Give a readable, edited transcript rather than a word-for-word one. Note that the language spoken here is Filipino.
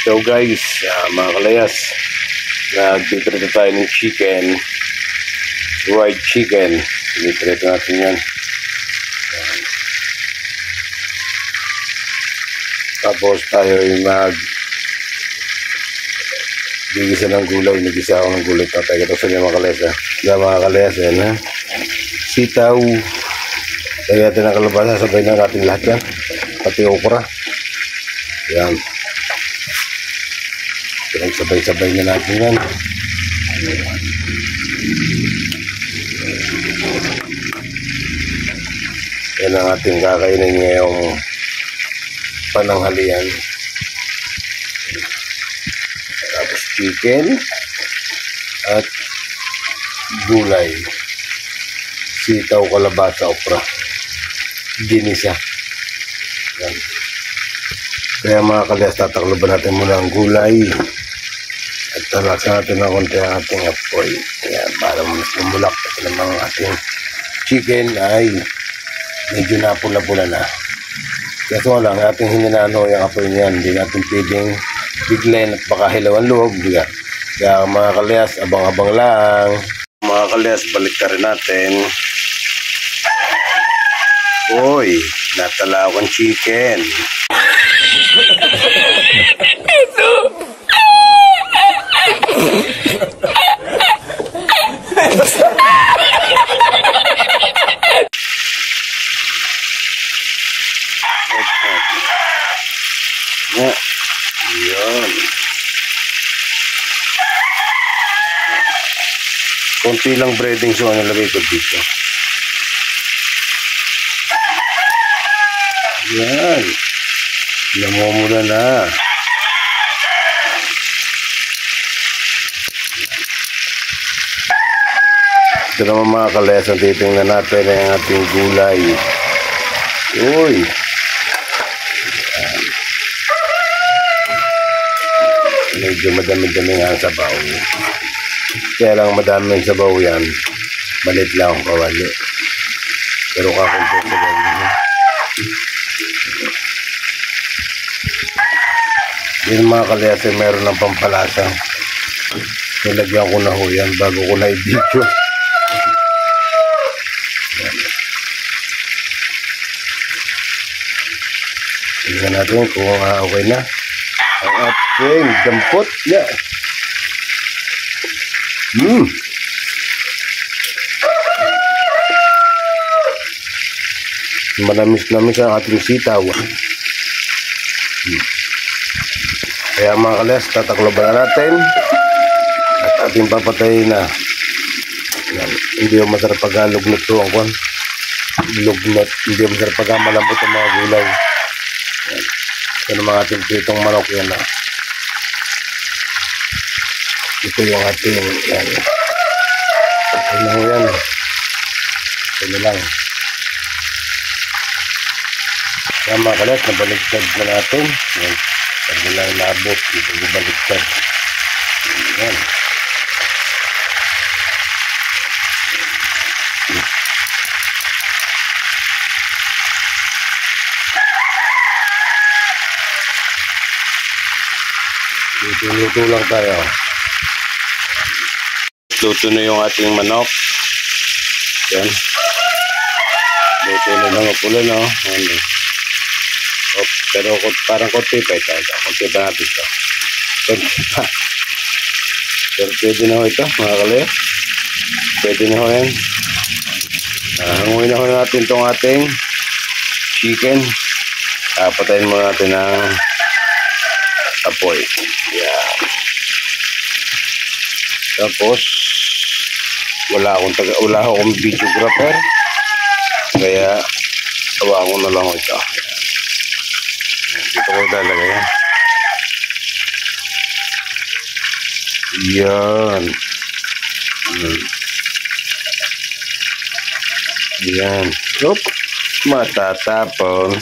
So guys, mga kalayas, nagtitrito tayo ng chicken, fried chicken. Tinitrito natin yan. Tapos tayo ay gigisa ng gulay. Nagisa ako ng gulay. Tatay ko sa mga kalayas. Mga kalayas, yan ha. Sitaw. Kaya natin ang kalabasa. Sabay na natin lahat yan. Pati okra. Yan. Sabay-sabay na natin yan. Yan ang ating kakainin ngayong pananghalian. Tapos chicken at gulay. Sitaw, kalabasa, okra. Ginisa. Yan. Kaya mga kalayas, tatakloban natin muna ang gulay. At talaksan natin ng konti ang ating apoy. Ayan, para lumulak naman ang ating chicken ay medyo napula-pula na. Kaso lang, ating hininano yung apoy niyan. Hindi natin pwedeng biglayin at baka hilaw ang loob. Kaya mga kalayas, abang-abang lang. Mga kalayas, balik ka rin natin. Uy, natala akong chicken. Ito! Yan. Konti lang breading so ang nalagay ko dito. Yan. Namumula na. Ito naman mga kalayas, ang titingnan natin ay ang ating gulay. Uy! Medyo madami-dami nga ang sabaw. Kaya lang madami ang sabaw yan. Malit lang ang kawali. Pero kakunti sa ganyan. Yung mga kalayas ay meron ng pampalasa. Nilagyan ko na ho yan bago ko na i-video. Tingnan natin kung okay na ang ating dampot. Yeah. Manamis-namis ang ating sitaw. Kaya mga kalayas, tatakloban na natin at ating papatayin na. Yan. Hindi yung masarap pag-lugnot to ang kwan. Lugnot. Hindi yung masarap pag-malambot ang mga gulay. Yan. Ito naman ating pritong manok yan na. Ito yung ating yan. Ito na yan. Ito na lang. Kaya mga kalayas, nabaligtad na natin. Yan. Pag nilang nabot, ito nabaligtad. Yan. Luto lang tayo. Luto na yung ating manok. Yan. Luto na lang ang pula, no? Ano. Oh, pero parang konti pa ito. Konti pa natin ito. Konti pa. Pero pwede na ho ito, mga kalayas. Pwede na ho yan. Hanguin na ho natin itong ating chicken. Patayin muna natin ng apoy. Yeah. Tapos wala akong videographer. Kaya tawa ko na lang ito. Dito ko talaga yan. Yan. Yan. Oop. Matatapon.